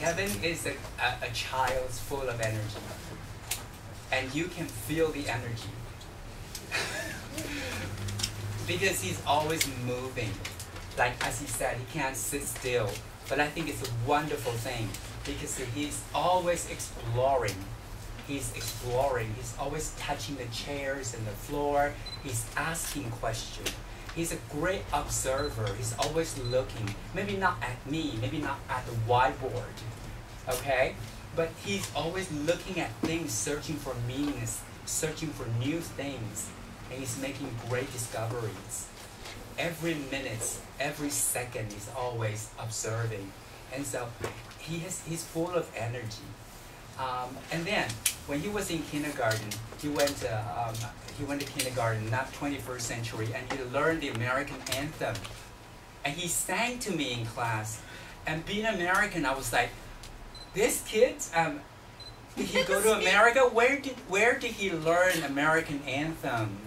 Kevin is a child full of energy, and you can feel the energy because he's always moving. Like as he said, he can't sit still. But I think it's a wonderful thing because he's always exploring. He's exploring. He's always touching the chairs and the floor. He's asking questions. He's a great observer. He's always looking. Maybe not at me, maybe not at the whiteboard, okay? But he's always looking at things, searching for meanings, searching for new things, and he's making great discoveries. Every minute, every second, he's always observing, and so he's full of energy. And then when he was in kindergarten, he went to kindergarten, not 21st century, and he learned the American anthem, and he sang to me in class. And being American, I was like, this kid, did he go to America? Where did he learn American anthem?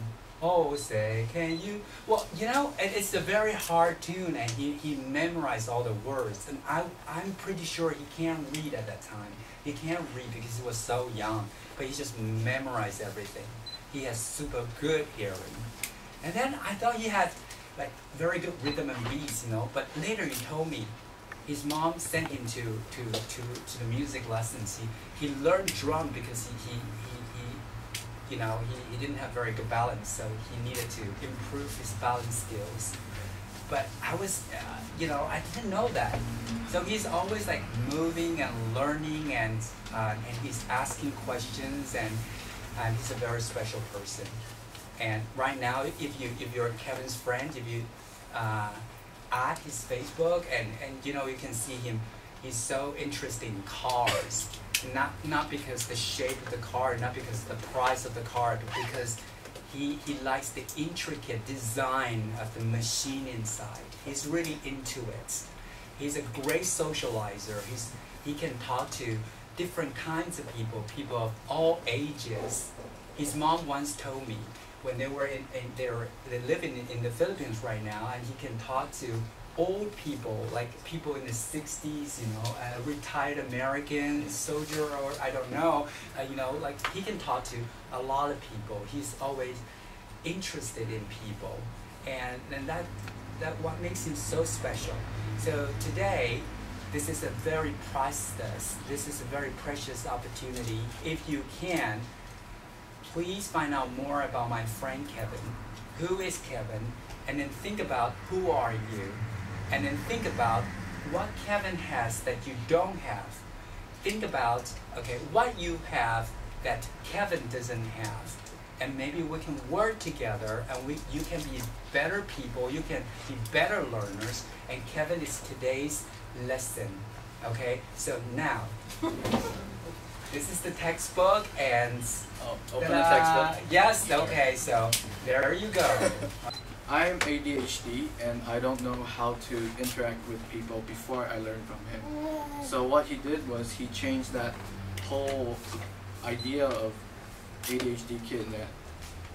Oh, say, can you? Well, you know, it's a very hard tune, and he memorized all the words. And I'm pretty sure he can't read at that time. He can't read because he was so young, but he just memorized everything. He has super good hearing. And then I thought he had like very good rhythm and beats, you know. But later he told me his mom sent him to the music lessons. He learned drum because he didn't have very good balance, so he needed to improve his balance skills. But I was, I didn't know that. So he's always like moving and learning, and he's asking questions, and he's a very special person. And right now, if you're Kevin's friend, if you add his Facebook, and you can see him, he's so interested in cars. Not because the shape of the car, not because the price of the car, but because he likes the intricate design of the machine inside. He's really into it. He's a great socializer. He can talk to different kinds of people of all ages. His mom once told me when they were they're living in the Philippines right now, and he can talk to old people, like people in the 60s, retired American soldier, or I don't know, like he can talk to a lot of people. He's always interested in people, and that what makes him so special. So today, this is a very priceless, this is a very precious opportunity. If you can, please find out more about my friend Kevin. Who is Kevin? And then think about who are you? And then think about what Kevin has that you don't have. Think about, okay, what you have that Kevin doesn't have. And maybe we can work together, and you can be better people, you can be better learners, and Kevin is today's lesson. Okay, so now, this is the textbook, and open the textbook. Yes, okay, so there you go. I'm ADHD, and I don't know how to interact with people before I learned from him. So what he did was he changed that whole idea of ADHD kid, that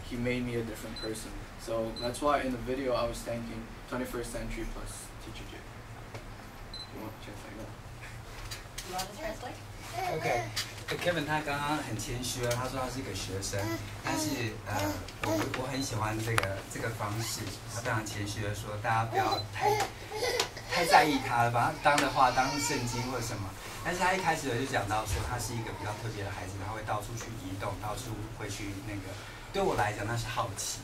he made me a different person. So that's why in the video I was thanking 21st Century Plus Teacher J. You want to translate that? You want to translate? Okay. Kevin 他刚刚很谦虚了，他说他是一个学生，但是我很喜欢这个方式，他非常谦虚的说，大家不要太在意他了，把他当的话当圣经或者什么。但是他一开始就讲到说，他是一个比较特别的孩子，他会到处去移动，到处会去那个。对我来讲，那是好奇，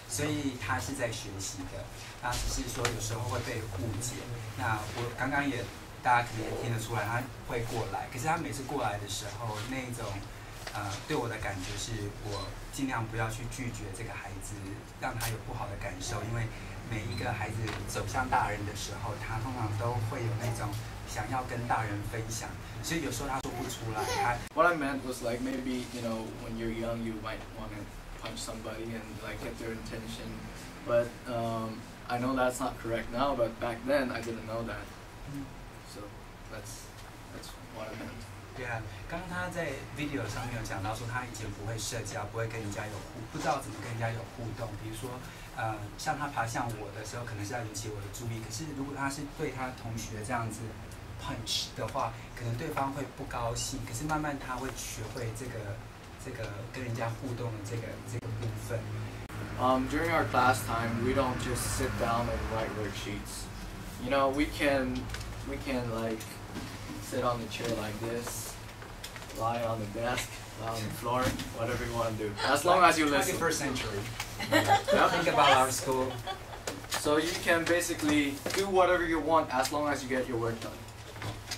所以他是在学习的。那只是说有时候会被误解。那我刚刚也。大家可能也听得出来，他会过来。可是他每次过来的时候，那一种对我的感觉是，我尽量不要去拒绝这个孩子，让他有不好的感受。因为每一个孩子走向大人的时候，他通常都会有那种想要跟大人分享，所以有时候他说不出来。What I meant was like maybe when you're young you might want to punch somebody and like get their attention, but I know that's not correct now. But back then I didn't know that. So that's what I meant. 对啊，刚刚他在 video 上面有讲到说，他以前不会社交，不会跟人家不知道怎么跟人家有互动。比如说，像他爬向我的时候，可能是要引起我的注意。可是如果他是对他同学这样子 punch 的话，可能对方会不高兴。可是慢慢他会学会这个跟人家互动的这个部分。During our class time, we don't just sit down and write worksheets. You know, we can like sit on the chair like this, lie on the desk, lie on the floor, whatever you want to do. As long as you listen. 21st century. Think about our school. So you can basically do whatever you want as long as you get your work done.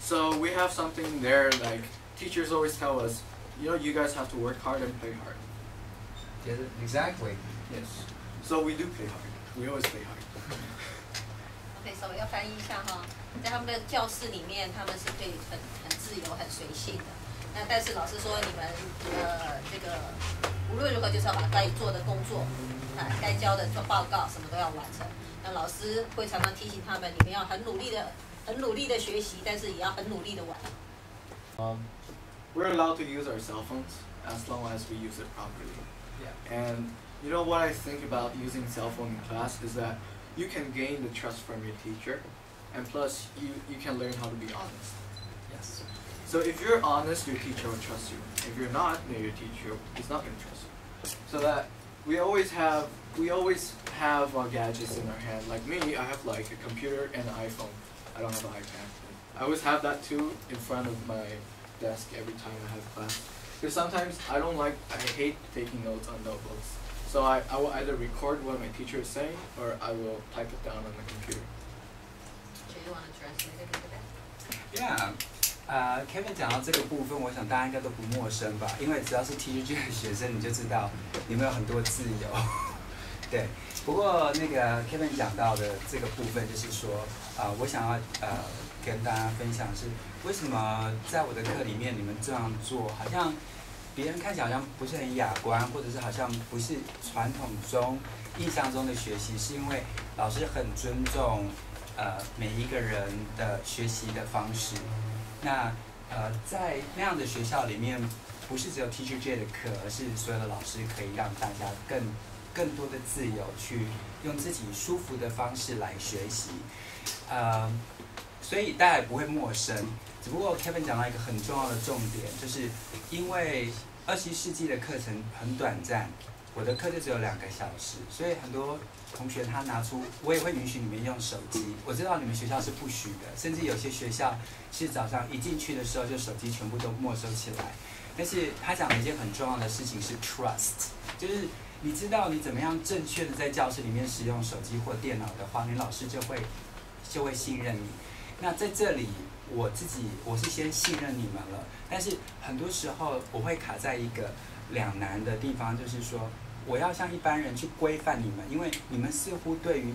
So we have something there like teachers always tell us, you know, you guys have to work hard and play hard. Yeah, exactly. Yes. So we do play hard. We always play hard. OK， 所以要翻译一下哈，在他们的教室里面，他们是可以很自由、很随性的。那但是老师说，你们这个无论如何就是要把该做的工作，该交的做报告什么都要完成。那老师会常常提醒他们，你们要很努力的学习，但是也要很努力的玩。We're allowed to use our cell phones as long as we use it properly. Yeah. And you know what I think about using cell phone in class is that you can gain the trust from your teacher, and plus you can learn how to be honest. Yes. So if you're honest, your teacher will trust you. If you're not, then your teacher is not going to trust you. So that we always have gadgets in our hand. Like me, I have like a computer and an iPhone. I don't have an iPad. I always have that too in front of my desk every time I have class. Because sometimes I hate taking notes on notebooks. So I will either record what my teacher is saying or I will type it down on the computer. Do you want to translate it into that? Yeah. Kevin 讲到这个部分，我想大家应该都不陌生吧？因为只要是 TGG 的学生，你就知道你们有很多自由。对，不过那个 Kevin 讲到的这个部分，就是说，我想要跟大家分享是为什么在我的课里面你们这样做，好像别人看起来好像不是很雅观，或者是好像不是传统中印象中的学习，是因为老师很尊重每一个人的学习的方式。那在那样的学校里面，不是只有 TGJ 的课，而是所有的老师可以让大家更多的自由去用自己舒服的方式来学习。所以大家也不会陌生。只不过 Kevin 讲到一个很重要的重点，就是因为21世纪的课程很短暂，我的课就只有2个小时，所以很多同学他拿出，我也会允许你们用手机。我知道你们学校是不许的，甚至有些学校是早上一进去的时候就手机全部都没收起来。但是他讲了一件很重要的事情是 trust， 就是你知道你怎么样正确的在教室里面使用手机或电脑的话，你老师就会信任你。那在这里，我是先信任你们了，但是很多时候我会卡在一个两难的地方，就是说我要像一般人去规范你们，因为你们似乎对于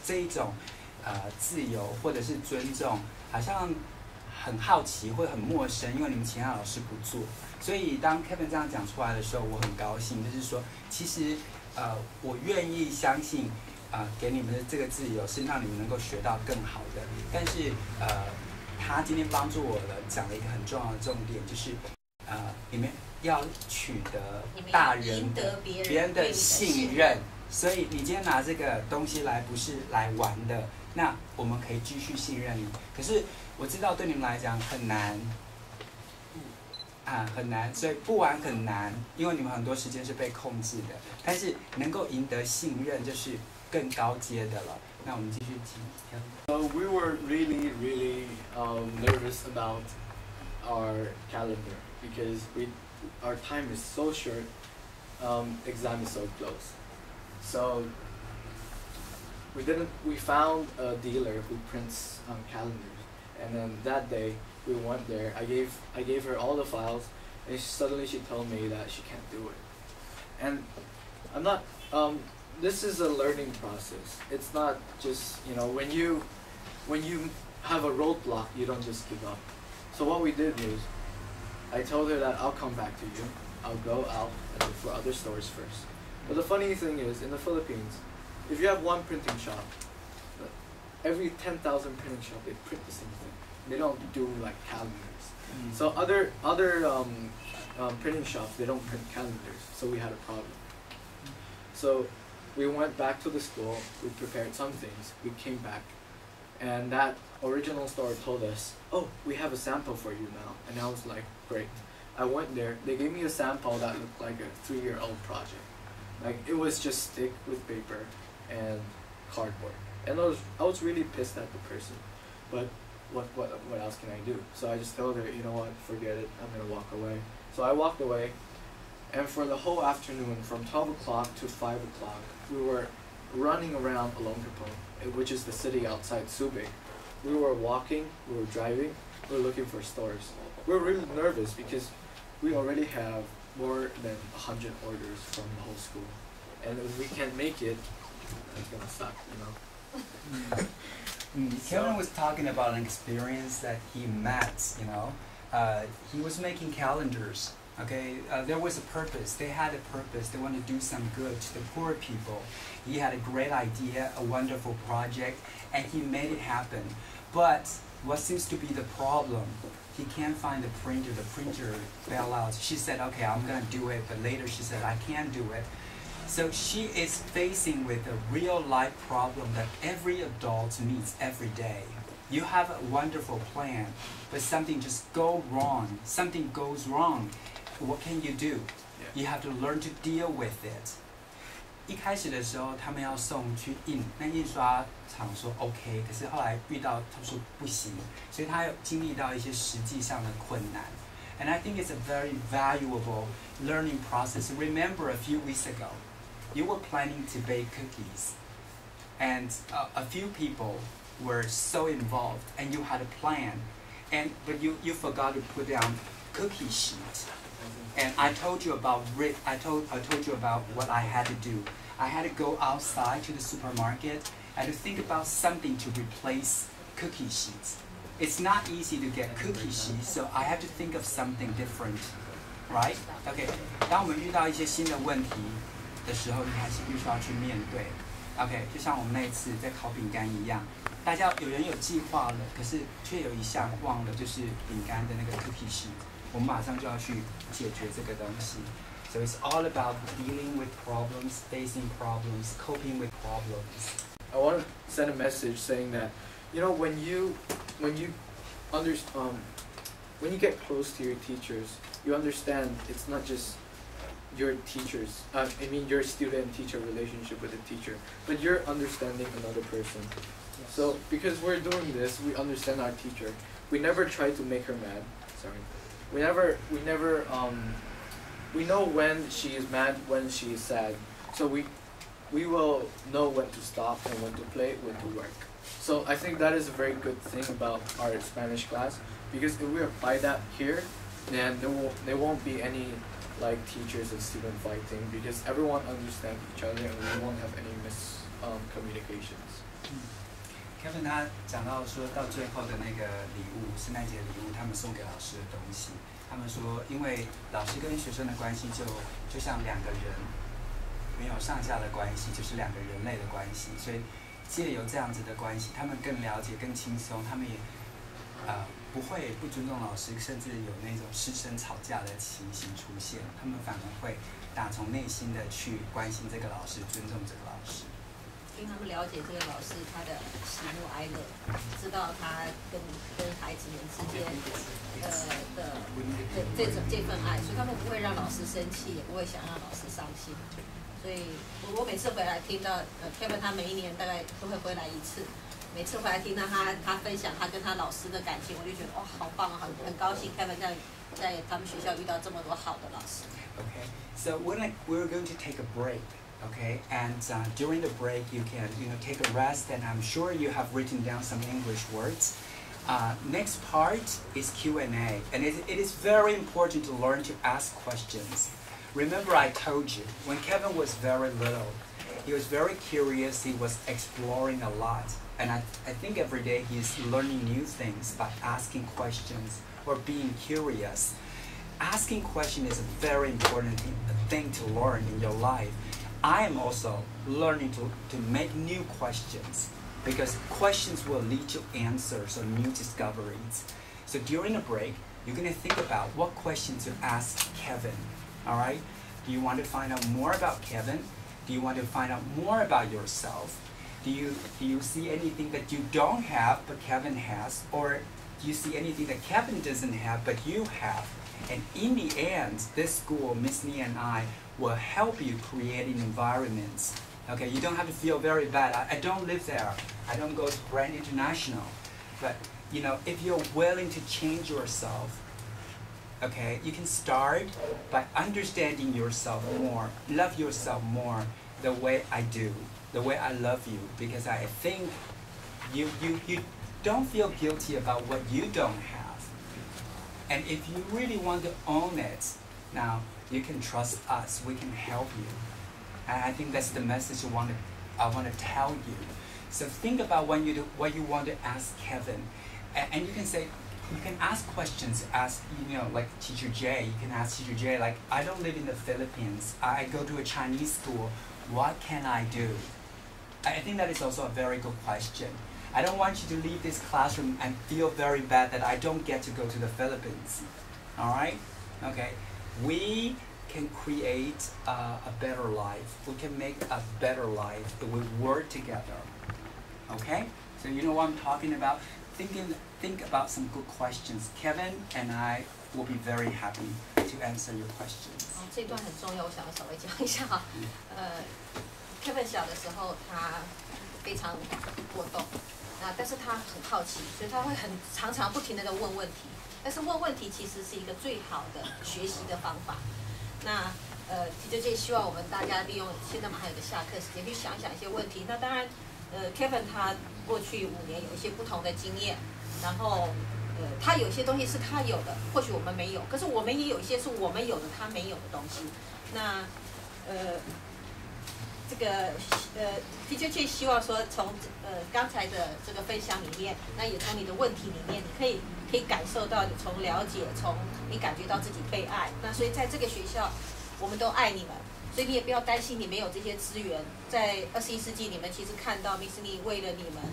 这一种自由或者是尊重，好像很好奇或者很陌生，因为你们其他老师不做。所以当 Kevin 这样讲出来的时候，我很高兴，就是说其实我愿意相信。给你们的这个自由是让你们能够学到更好的，但是他今天帮助我了，讲了一个很重要的重点，就是你们要取得大人的别人的信任，所以你今天拿这个东西来不是来玩的，那我们可以继续信任你。可是我知道对你们来讲很难。很难，所以不玩很难，因为你们很多时间是被控制的。但是能够赢得信任，就是更高阶的了。那我们继续听。So we were really nervous about our calendar because our time is so short. Exam is so close. So we found a dealer who prints calendars, and then that day. We went there. I gave her all the files, and suddenly she told me that she can't do it. And I'm not. This is a learning process. It's not just when you have a roadblock, you don't just give up. So what we did was, I told her that I'll come back to you. I'll go out and look for other stores first. But the funny thing is, in the Philippines, if you have one printing shop, every 10,000 printing shop they print the same thing. They don't do like calendars. So other printing shops, they don't print calendars. So we had a problem. So we went back to the school. We prepared some things. We came back, And that original store told us, oh, we have a sample for you now. And I was like, great. I went there, they gave me a sample that looked like a 3-year-old project. Like, it was just stick with paper and cardboard. And I was really pissed at the person. But what else can I do? So I just told her, you know what, forget it, I'm gonna walk away. So I walked away, and for the whole afternoon, from 12 o'clock to 5 o'clock, we were running around Olongkapong, which is the city outside Subic. We were walking, we were driving, we were looking for stores. We were really nervous because we already have more than 100 orders from the whole school. And if we can't make it, it's gonna suck, you know? Kevin was talking about an experience that he met, you know. He was making calendars, okay? There was a purpose. They had a purpose. They wanted to do some good to the poor people. He had a great idea, a wonderful project, and he made it happen. But what seems to be the problem, he can't find the printer. The printer fell out. She said, okay, I'm going to do it, but later she said, I can't do it. So she is facing with a real life problem that every adult meets every day. You have a wonderful plan, but something just goes wrong. Something goes wrong. What can you do? You have to learn to deal with it. 一开始的时候，他们要送去印，那印刷厂说 OK， 可是后来遇到他说不行，所以他有经历到一些实际上的困难。And I think it's a very valuable learning process. Remember a few weeks ago, you were planning to bake cookies, and a few people were so involved, and you had a plan, but you forgot to put down cookie sheet. And I told you about I told you about what I had to do. I had to go outside to the supermarket and to think about something to replace cookie sheets. It's not easy to get cookie sheets, so I have to think of something different, right? Okay. 当我们遇到一些新的问题的时候，你还是必须要去面对。OK， 就像我们那一次在烤饼干一样，大家有人有计划了，可是却有一项忘了，就是饼干的那个 cookie sheet。我们马上就要去解决这个东西。So it's all about dealing with problems, facing problems, coping with problems. I want to send a message saying that, you know, when you get close to your teachers, you understand it's not just your teachers. Your student-teacher relationship with the teacher, but you're understanding another person. Yes. So because we're doing this, we understand our teacher. We never try to make her mad. Sorry. We know when she is mad, when she is sad. So we will know when to stop and when to play, when to work. So I think that is a very good thing about our Spanish class, because if we apply that here, then there won't be any like teachers and student fighting, because everyone understands each other and we won't have any miscommunications. Kevin 他讲到说到最后的那个礼物，圣诞节礼物，他们送给老师的东西，他们说，因为老师跟学生的关系就像两个人，没有上下的关系，就是两个人类的关系，所以借由这样子的关系，他们更了解、更轻松，他们也不会不尊重老师，甚至有那种师生吵架的情形出现，他们反而会打从内心的去关心这个老师，尊重这个老师。因为他们了解这个老师他的喜怒哀乐，知道他跟孩子们之间这份爱，所以他们不会让老师生气，也不会想让老师伤心。所以我每次回来听到Kevin 他每一年大概都会回来一次，每次回来听到他分享他跟他老师的感情，我就觉得哇好棒啊，很高兴 Kevin 在他们学校遇到这么多好的老师。Okay, so we're going to take a break. Okay, and during the break you can take a rest, and I'm sure you have written down some English words. Next part is Q&A, and it is very important to learn to ask questions. Remember I told you, when Kevin was very little, he was very curious, he was exploring a lot, and I think every day he's learning new things by asking questions or being curious. Asking questions is a very important thing to learn in your life. I am also learning to make new questions, because questions will lead to answers or new discoveries. So during the break, you're going to think about what questions to ask Kevin. All right? Do you want to find out more about Kevin? Do you want to find out more about yourself? Do you see anything that you don't have but Kevin has, or do you see anything that Kevin doesn't have but you have? And in the end, this school, Miss Lee and I, will help you creating environments. Okay, you don't have to feel very bad. I don't live there. I don't go to Brand International. But you know, if you're willing to change yourself, okay, you can start by understanding yourself more, love yourself more the way I do, the way I love you, because I think you don't feel guilty about what you don't have. And if you really want to own it, now you can trust us. We can help you. And I think that's the message I want to tell you. So think about what you want to ask Kevin, and you can say, you can ask questions. Ask, you know, like Teacher J. You can ask Teacher J, like, I don't live in the Philippines. I go to a Chinese school. What can I do? I think that is also a very good question. I don't want you to leave this classroom and feel very bad that I don't get to go to the Philippines. All right? Okay. We can create a better life. We can make a better life if we work together. Okay? So you know what I'm talking about? Think about some good questions. Kevin and I will be very happy to answer your questions. 这段很重要，我想要稍微讲一下哈。Kevin 小的时候他非常活动，但是他很好奇，所以他会常常不停地在问问题。但是问问题其实是一个最好的学习的方法。那Teacher J希望我们大家利用现在马上有个下课时间去想一想一些问题。那当然，Kevin 他过去5年有一些不同的经验，然后他有些东西是他有的，或许我们没有，可是我们也有一些是我们有的他没有的东西。那这个Teacher J希望说从刚才的这个分享里面，那也从你的问题里面，你可以感受到，你从了解，从你感觉到自己被爱。那所以在这个学校，我们都爱你们，所以你也不要担心你没有这些资源。在21世纪，你们其实看到 Miss Lee 为了你们，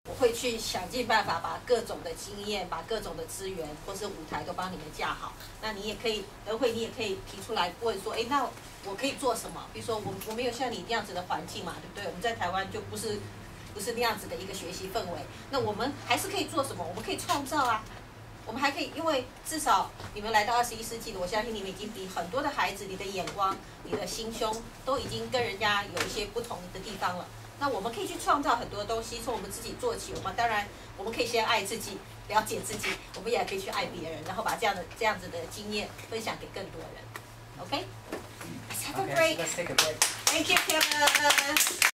我会去想尽办法把各种的经验、把各种的资源或是舞台都帮你们架好。那你也可以，等会你也可以提出来问说，那我可以做什么？比如说我没有像你那样子的环境嘛，对不对？我们在台湾就不是那样子的一个学习氛围。那我们还是可以做什么？我们可以创造啊。我们还可以，因为至少你们来到21世纪了，我相信你们已经比很多的孩子，你的眼光、你的心胸都已经跟人家有一些不同的地方了。那我们可以去创造很多东西，从我们自己做起。当然我们可以先爱自己，了解自己，我们也可以去爱别人，然后把这样子的经验分享给更多人。OK？ Let's have a break. Let's take a break. Thank you, Kevin.